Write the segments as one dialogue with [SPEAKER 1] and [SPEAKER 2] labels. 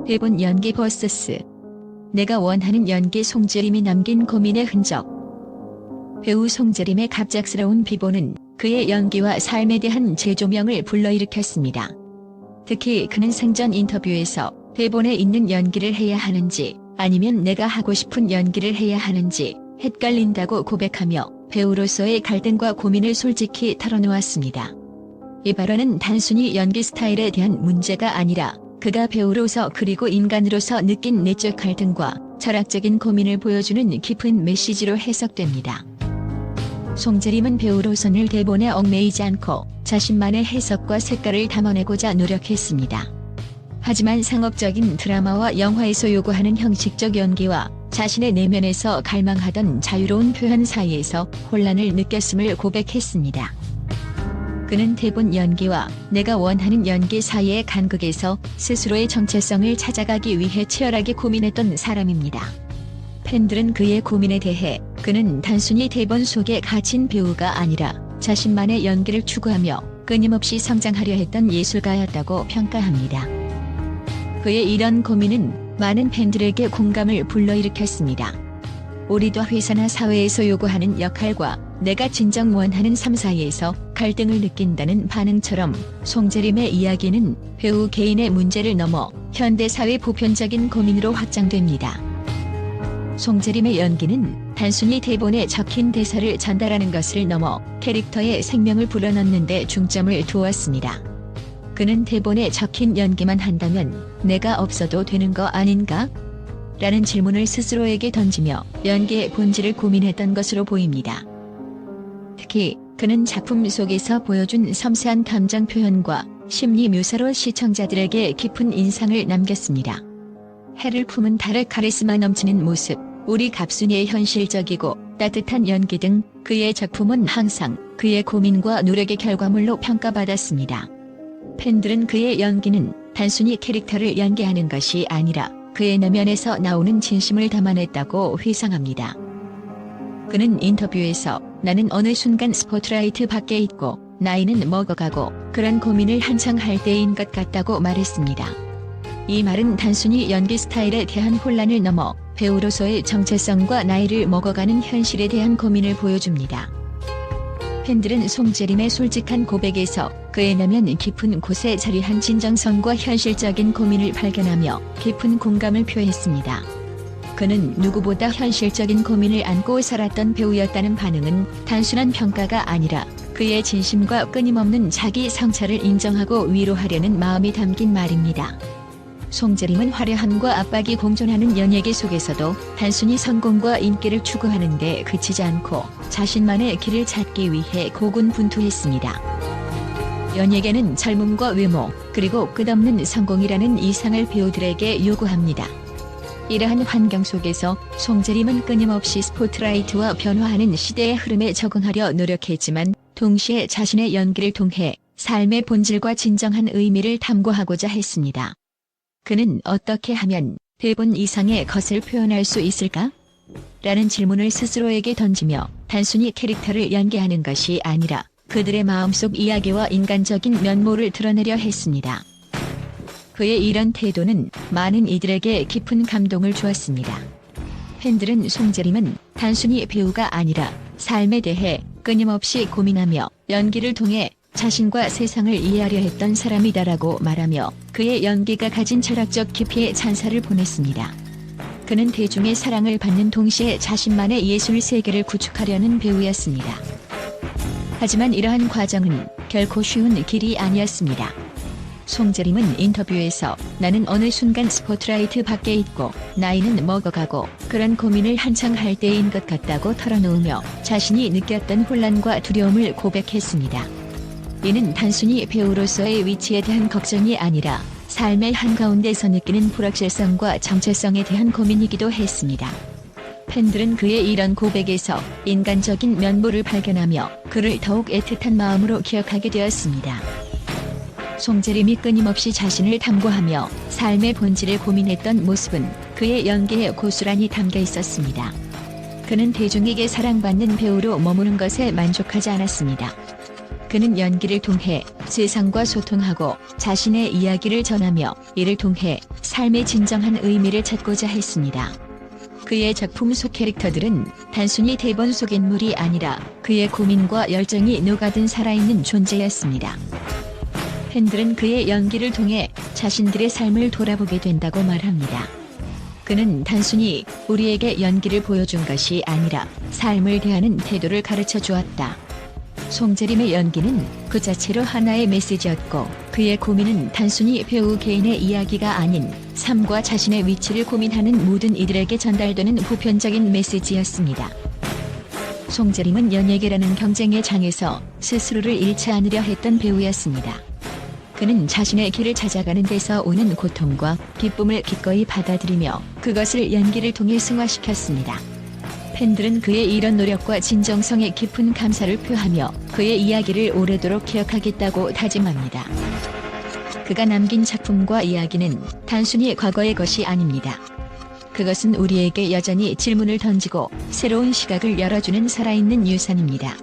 [SPEAKER 1] 대본 연기 vs 내가 원하는 연기. 송재림이 남긴 고민의 흔적. 배우 송재림의 갑작스러운 비보는 그의 연기와 삶에 대한 재조명을 불러일으켰습니다. 특히 그는 생전 인터뷰에서 대본에 있는 연기를 해야 하는지 아니면 내가 하고 싶은 연기를 해야 하는지 헷갈린다고 고백하며 배우로서의 갈등과 고민을 솔직히 털어놓았습니다. 이 발언은 단순히 연기 스타일에 대한 문제가 아니라 그가 배우로서 그리고 인간으로서 느낀 내적 갈등과 철학적인 고민을 보여주는 깊은 메시지로 해석됩니다. 송재림은 배우로서 늘 대본에 얽매이지 않고 자신만의 해석과 색깔을 담아내고자 노력했습니다. 하지만 상업적인 드라마와 영화에서 요구하는 형식적 연기와 자신의 내면에서 갈망하던 자유로운 표현 사이에서 혼란을 느꼈음을 고백했습니다. 그는 대본 연기와 내가 원하는 연기 사이의 간극에서 스스로의 정체성을 찾아가기 위해 치열하게 고민했던 사람입니다. 팬들은 그의 고민에 대해 그는 단순히 대본 속에 갇힌 배우가 아니라 자신만의 연기를 추구하며 끊임없이 성장하려 했던 예술가였다고 평가합니다. 그의 이런 고민은 많은 팬들에게 공감을 불러일으켰습니다. 우리도 회사나 사회에서 요구하는 역할과 내가 진정 원하는 삶 사이에서 갈등을 느낀다는 반응처럼 송재림의 이야기는 배우 개인의 문제를 넘어 현대사회 보편적인 고민으로 확장됩니다. 송재림의 연기는 단순히 대본에 적힌 대사를 전달하는 것을 넘어 캐릭터의 생명을 불어넣는 데 중점을 두었습니다. 그는 대본에 적힌 연기만 한다면 내가 없어도 되는 거 아닌가? 라는 질문을 스스로에게 던지며 연기의 본질을 고민했던 것으로 보입니다. 특히 그는 작품 속에서 보여준 섬세한 감정 표현과 심리 묘사로 시청자들에게 깊은 인상을 남겼습니다. 해를 품은 달의 카리스마 넘치는 모습, 우리 갑순이의 현실적이고 따뜻한 연기 등 그의 작품은 항상 그의 고민과 노력의 결과물로 평가받았습니다. 팬들은 그의 연기는 단순히 캐릭터를 연기하는 것이 아니라 그의 내면에서 나오는 진심을 담아냈다고 회상합니다. 그는 인터뷰에서 나는 어느 순간 스포트라이트 밖에 있고 나이는 먹어가고 그런 고민을 한창 할 때인 것 같다고 말했습니다. 이 말은 단순히 연기 스타일에 대한 혼란을 넘어 배우로서의 정체성과 나이를 먹어가는 현실에 대한 고민을 보여줍니다. 팬들은 송재림의 솔직한 고백에서 그의 내면 깊은 곳에 자리한 진정성과 현실적인 고민을 발견하며 깊은 공감을 표했습니다. 그는 누구보다 현실적인 고민을 안고 살았던 배우였다는 반응은 단순한 평가가 아니라 그의 진심과 끊임없는 자기 성찰을 인정하고 위로하려는 마음이 담긴 말입니다. 송재림은 화려함과 압박이 공존하는 연예계 속에서도 단순히 성공과 인기를 추구하는 데 그치지 않고 자신만의 길을 찾기 위해 고군분투했습니다. 연예계는 젊음과 외모, 그리고 끝없는 성공이라는 이상을 배우들에게 요구합니다. 이러한 환경 속에서 송재림은 끊임없이 스포트라이트와 변화하는 시대의 흐름에 적응하려 노력했지만 동시에 자신의 연기를 통해 삶의 본질과 진정한 의미를 탐구하고자 했습니다. 그는 어떻게 하면 대본 이상의 것을 표현할 수 있을까? 라는 질문을 스스로에게 던지며 단순히 캐릭터를 연기하는 것이 아니라 그들의 마음속 이야기와 인간적인 면모를 드러내려 했습니다. 그의 이런 태도는 많은 이들에게 깊은 감동을 주었습니다. 팬들은 송재림은 단순히 배우가 아니라 삶에 대해 끊임없이 고민하며 연기를 통해 자신과 세상을 이해하려 했던 사람이다라고 말하며 그의 연기가 가진 철학적 깊이에 찬사를 보냈습니다. 그는 대중의 사랑을 받는 동시에 자신만의 예술 세계를 구축하려는 배우였습니다. 하지만 이러한 과정은 결코 쉬운 길이 아니었습니다. 송재림은 인터뷰에서 나는 어느 순간 스포트라이트 밖에 있고 나이는 먹어가고 그런 고민을 한창 할 때인 것 같다고 털어놓으며 자신이 느꼈던 혼란과 두려움을 고백했습니다. 이는 단순히 배우로서의 위치에 대한 걱정이 아니라 삶의 한가운데서 느끼는 불확실성과 정체성에 대한 고민이기도 했습니다. 팬들은 그의 이런 고백에서 인간적인 면모를 발견하며 그를 더욱 애틋한 마음으로 기억하게 되었습니다. 송재림이 끊임없이 자신을 탐구하며 삶의 본질을 고민했던 모습은 그의 연기에 고스란히 담겨 있었습니다. 그는 대중에게 사랑받는 배우로 머무는 것에 만족하지 않았습니다. 그는 연기를 통해 세상과 소통하고 자신의 이야기를 전하며 이를 통해 삶의 진정한 의미를 찾고자 했습니다. 그의 작품 속 캐릭터들은 단순히 대본 속 인물이 아니라 그의 고민과 열정이 녹아든 살아있는 존재였습니다. 팬들은 그의 연기를 통해 자신들의 삶을 돌아보게 된다고 말합니다. 그는 단순히 우리에게 연기를 보여준 것이 아니라 삶을 대하는 태도를 가르쳐 주었다. 송재림의 연기는 그 자체로 하나의 메시지였고 그의 고민은 단순히 배우 개인의 이야기가 아닌 삶과 자신의 위치를 고민하는 모든 이들에게 전달되는 보편적인 메시지였습니다. 송재림은 연예계라는 경쟁의 장에서 스스로를 잃지 않으려 했던 배우였습니다. 그는 자신의 길을 찾아가는 데서 오는 고통과 기쁨을 기꺼이 받아들이며 그것을 연기를 통해 승화시켰습니다. 팬들은 그의 이런 노력과 진정성에 깊은 감사를 표하며 그의 이야기를 오래도록 기억하겠다고 다짐합니다. 그가 남긴 작품과 이야기는 단순히 과거의 것이 아닙니다. 그것은 우리에게 여전히 질문을 던지고 새로운 시각을 열어주는 살아있는 유산입니다.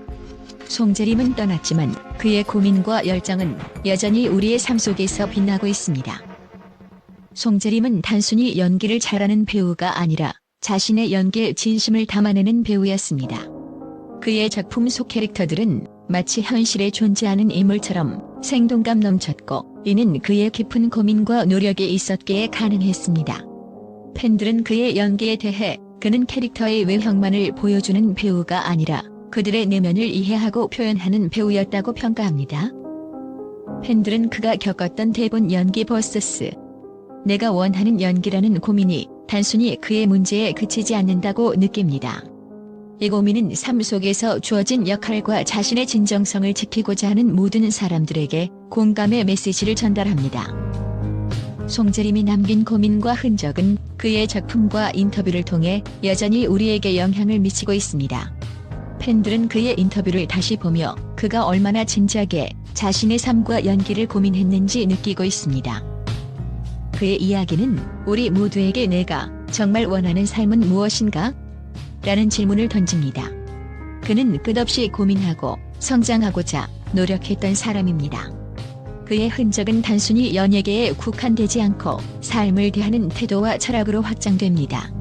[SPEAKER 1] 송재림은 떠났지만 그의 고민과 열정은 여전히 우리의 삶 속에서 빛나고 있습니다. 송재림은 단순히 연기를 잘하는 배우가 아니라 자신의 연기에 진심을 담아내는 배우였습니다. 그의 작품 속 캐릭터들은 마치 현실에 존재하는 인물처럼 생동감 넘쳤고 이는 그의 깊은 고민과 노력에 있었기에 가능했습니다. 팬들은 그의 연기에 대해 그는 캐릭터의 외형만을 보여주는 배우가 아니라 그들의 내면을 이해하고 표현하는 배우였다고 평가합니다. 팬들은 그가 겪었던 대본 연기 vs 내가 원하는 연기라는 고민이 단순히 그의 문제에 그치지 않는다고 느낍니다. 이 고민은 삶 속에서 주어진 역할과 자신의 진정성을 지키고자 하는 모든 사람들에게 공감의 메시지를 전달합니다. 송재림이 남긴 고민과 흔적은 그의 작품과 인터뷰를 통해 여전히 우리에게 영향을 미치고 있습니다. 팬들은 그의 인터뷰를 다시 보며 그가 얼마나 진지하게 자신의 삶과 연기를 고민했는지 느끼고 있습니다. 그의 이야기는 우리 모두에게 내가 정말 원하는 삶은 무엇인가? 라는 질문을 던집니다. 그는 끝없이 고민하고 성장하고자 노력했던 사람입니다. 그의 흔적은 단순히 연예계에 국한되지 않고 삶을 대하는 태도와 철학으로 확장됩니다.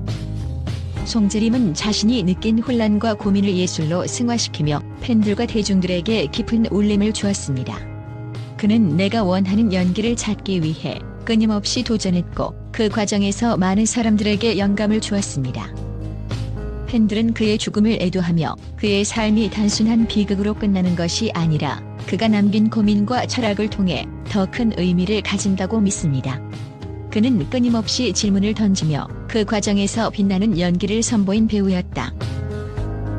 [SPEAKER 1] 송재림은 자신이 느낀 혼란과 고민을 예술로 승화시키며 팬들과 대중들에게 깊은 울림을 주었습니다. 그는 내가 원하는 연기를 찾기 위해 끊임없이 도전했고 그 과정에서 많은 사람들에게 영감을 주었습니다. 팬들은 그의 죽음을 애도하며 그의 삶이 단순한 비극으로 끝나는 것이 아니라 그가 남긴 고민과 철학을 통해 더 큰 의미를 가진다고 믿습니다. 그는 끊임없이 질문을 던지며 그 과정에서 빛나는 연기를 선보인 배우였다.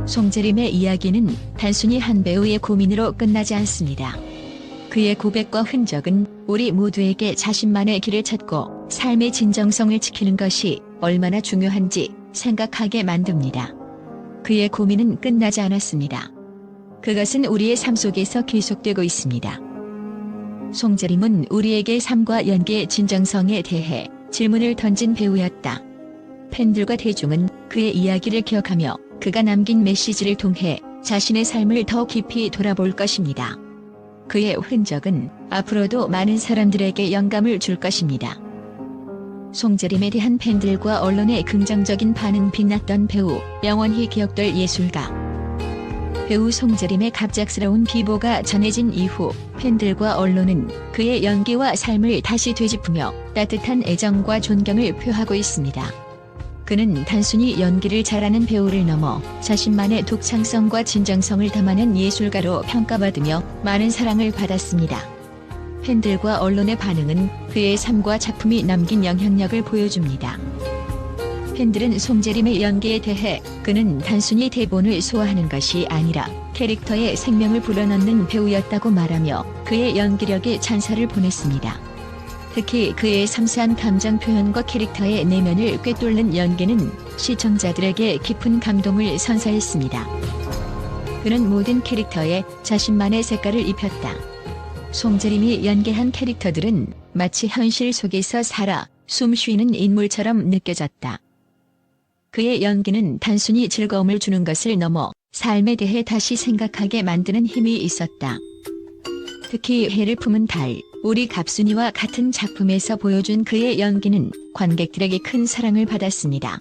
[SPEAKER 1] 송재림의 이야기는 단순히 한 배우의 고민으로 끝나지 않습니다. 그의 고백과 흔적은 우리 모두에게 자신만의 길을 찾고 삶의 진정성을 지키는 것이 얼마나 중요한지 생각하게 만듭니다. 그의 고민은 끝나지 않았습니다. 그것은 우리의 삶 속에서 계속되고 있습니다. 송재림은 우리에게 삶과 연기의 진정성에 대해 질문을 던진 배우였다. 팬들과 대중은 그의 이야기를 기억하며 그가 남긴 메시지를 통해 자신의 삶을 더 깊이 돌아볼 것입니다. 그의 흔적은 앞으로도 많은 사람들에게 영감을 줄 것입니다. 송재림에 대한 팬들과 언론의 긍정적인 반응 빛났던 배우, 영원히 기억될 예술가. 배우 송재림의 갑작스러운 비보가 전해진 이후 팬들과 언론은 그의 연기와 삶을 다시 되짚으며 따뜻한 애정과 존경을 표하고 있습니다. 그는 단순히 연기를 잘하는 배우를 넘어 자신만의 독창성과 진정성을 담아낸 예술가로 평가받으며 많은 사랑을 받았습니다. 팬들과 언론의 반응은 그의 삶과 작품이 남긴 영향력을 보여줍니다. 팬들은 송재림의 연기에 대해 그는 단순히 대본을 소화하는 것이 아니라 캐릭터의 생명을 불어넣는 배우였다고 말하며 그의 연기력에 찬사를 보냈습니다. 특히 그의 섬세한 감정 표현과 캐릭터의 내면을 꿰뚫는 연기는 시청자들에게 깊은 감동을 선사했습니다. 그는 모든 캐릭터에 자신만의 색깔을 입혔다. 송재림이 연기한 캐릭터들은 마치 현실 속에서 살아 숨쉬는 인물처럼 느껴졌다. 그의 연기는 단순히 즐거움을 주는 것을 넘어 삶에 대해 다시 생각하게 만드는 힘이 있었다. 특히 해를 품은 달, 우리 갑순이와 같은 작품에서 보여준 그의 연기는 관객들에게 큰 사랑을 받았습니다.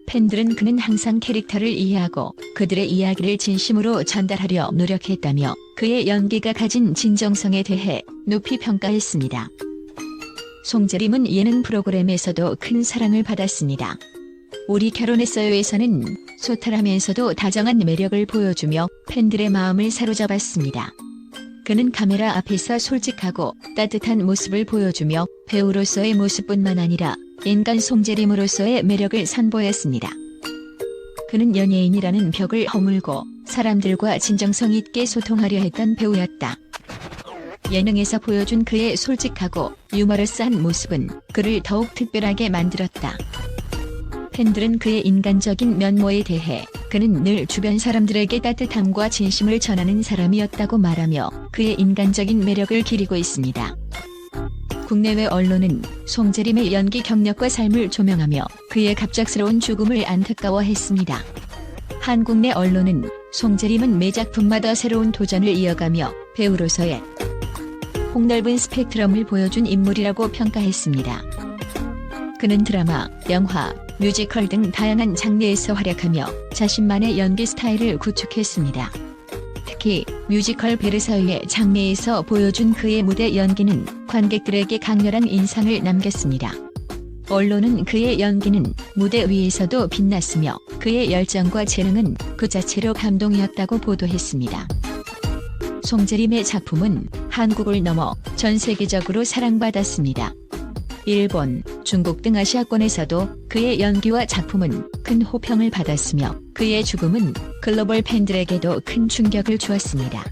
[SPEAKER 1] 팬들은 그는 항상 캐릭터를 이해하고 그들의 이야기를 진심으로 전달하려 노력했다며 그의 연기가 가진 진정성에 대해 높이 평가했습니다. 송재림은 예능 프로그램에서도 큰 사랑을 받았습니다. 우리 결혼했어요에서는 소탈하면서도 다정한 매력을 보여주며 팬들의 마음을 사로잡았습니다. 그는 카메라 앞에서 솔직하고 따뜻한 모습을 보여주며 배우로서의 모습뿐만 아니라 인간 송재림으로서의 매력을 선보였습니다. 그는 연예인이라는 벽을 허물고 사람들과 진정성 있게 소통하려 했던 배우였다. 예능에서 보여준 그의 솔직하고 유머러스한 모습은 그를 더욱 특별하게 만들었다. 팬들은 그의 인간적인 면모에 대해 그는 늘 주변 사람들에게 따뜻함과 진심을 전하는 사람이었다고 말하며 그의 인간적인 매력을 기리고 있습니다. 국내외 언론은 송재림의 연기 경력과 삶을 조명하며 그의 갑작스러운 죽음을 안타까워했습니다. 한국 내 언론은 송재림은 매 작품마다 새로운 도전을 이어가며 배우로서의 폭넓은 스펙트럼을 보여준 인물이라고 평가했습니다. 그는 드라마, 영화, 뮤지컬 등 다양한 장르에서 활약하며 자신만의 연기 스타일을 구축했습니다. 특히 뮤지컬 베르사유의 장례에서 보여준 그의 무대 연기는 관객들에게 강렬한 인상을 남겼습니다. 언론은 그의 연기는 무대 위에서도 빛났으며 그의 열정과 재능은 그 자체로 감동이었다고 보도했습니다. 송재림의 작품은 한국을 넘어 전 세계적으로 사랑받았습니다. 일본, 중국 등 아시아권에서도 그의 연기와 작품은 큰 호평을 받았으며 그의 죽음은 글로벌 팬들에게도 큰 충격을 주었습니다.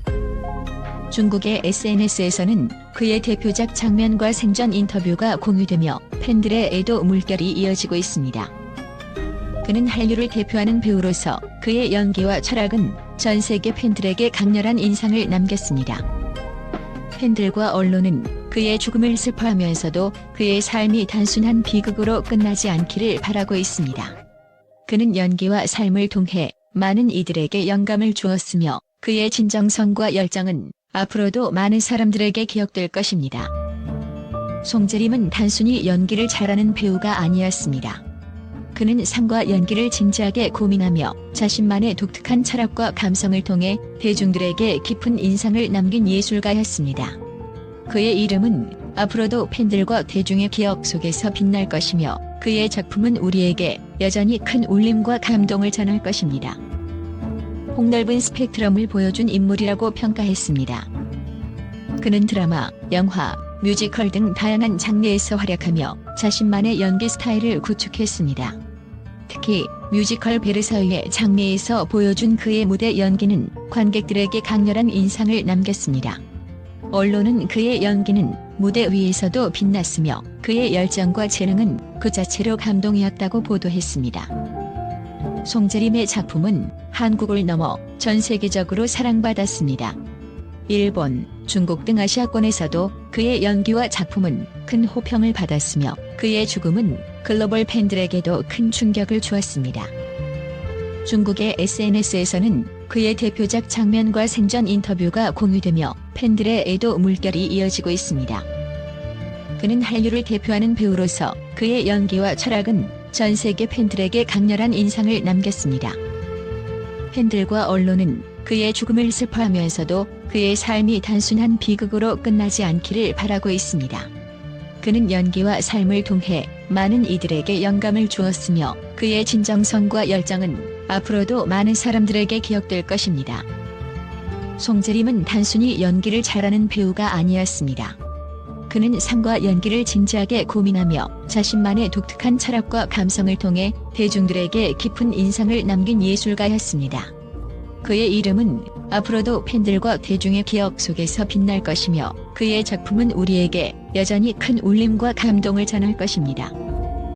[SPEAKER 1] 중국의 SNS에서는 그의 대표작 장면과 생전 인터뷰가 공유되며 팬들의 애도 물결이 이어지고 있습니다. 그는 한류를 대표하는 배우로서 그의 연기와 철학은 전 세계 팬들에게 강렬한 인상을 남겼습니다. 팬들과 언론은 그의 죽음을 슬퍼하면서도 그의 삶이 단순한 비극으로 끝나지 않기를 바라고 있습니다. 그는 연기와 삶을 통해 많은 이들에게 영감을 주었으며 그의 진정성과 열정은 앞으로도 많은 사람들에게 기억될 것입니다. 송재림은 단순히 연기를 잘하는 배우가 아니었습니다. 그는 삶과 연기를 진지하게 고민하며 자신만의 독특한 철학과 감성을 통해 대중들에게 깊은 인상을 남긴 예술가였습니다. 그의 이름은 앞으로도 팬들과 대중의 기억 속에서 빛날 것이며 그의 작품은 우리에게 여전히 큰 울림과 감동을 전할 것입니다. 폭넓은 스펙트럼을 보여준 인물이라고 평가했습니다. 그는 드라마, 영화, 뮤지컬 등 다양한 장르에서 활약하며 자신만의 연기 스타일을 구축했습니다. 특히 뮤지컬 베르사유의 장례에서 보여준 그의 무대 연기는 관객들에게 강렬한 인상을 남겼습니다. 언론은 그의 연기는 무대 위에서도 빛났으며 그의 열정과 재능은 그 자체로 감동이었다고 보도했습니다. 송재림의 작품은 한국을 넘어 전 세계적으로 사랑받았습니다. 일본, 중국 등 아시아권에서도 그의 연기와 작품은 큰 호평을 받았으며 그의 죽음은 글로벌 팬들에게도 큰 충격을 주었습니다. 중국의 SNS에서는 그의 대표작 장면과 생전 인터뷰가 공유되며 팬들의 애도 물결이 이어지고 있습니다. 그는 한류를 대표하는 배우로서 그의 연기와 철학은 전 세계 팬들에게 강렬한 인상을 남겼습니다. 팬들과 언론은 그의 죽음을 슬퍼하면서도 그의 삶이 단순한 비극으로 끝나지 않기를 바라고 있습니다. 그는 연기와 삶을 통해 많은 이들에게 영감을 주었으며 그의 진정성과 열정은 앞으로도 많은 사람들에게 기억될 것입니다. 송재림은 단순히 연기를 잘하는 배우가 아니었습니다. 그는 삶과 연기를 진지하게 고민하며 자신만의 독특한 철학과 감성을 통해 대중들에게 깊은 인상을 남긴 예술가였습니다. 그의 이름은 앞으로도 팬들과 대중의 기억 속에서 빛날 것이며 그의 작품은 우리에게 여전히 큰 울림과 감동을 전할 것입니다.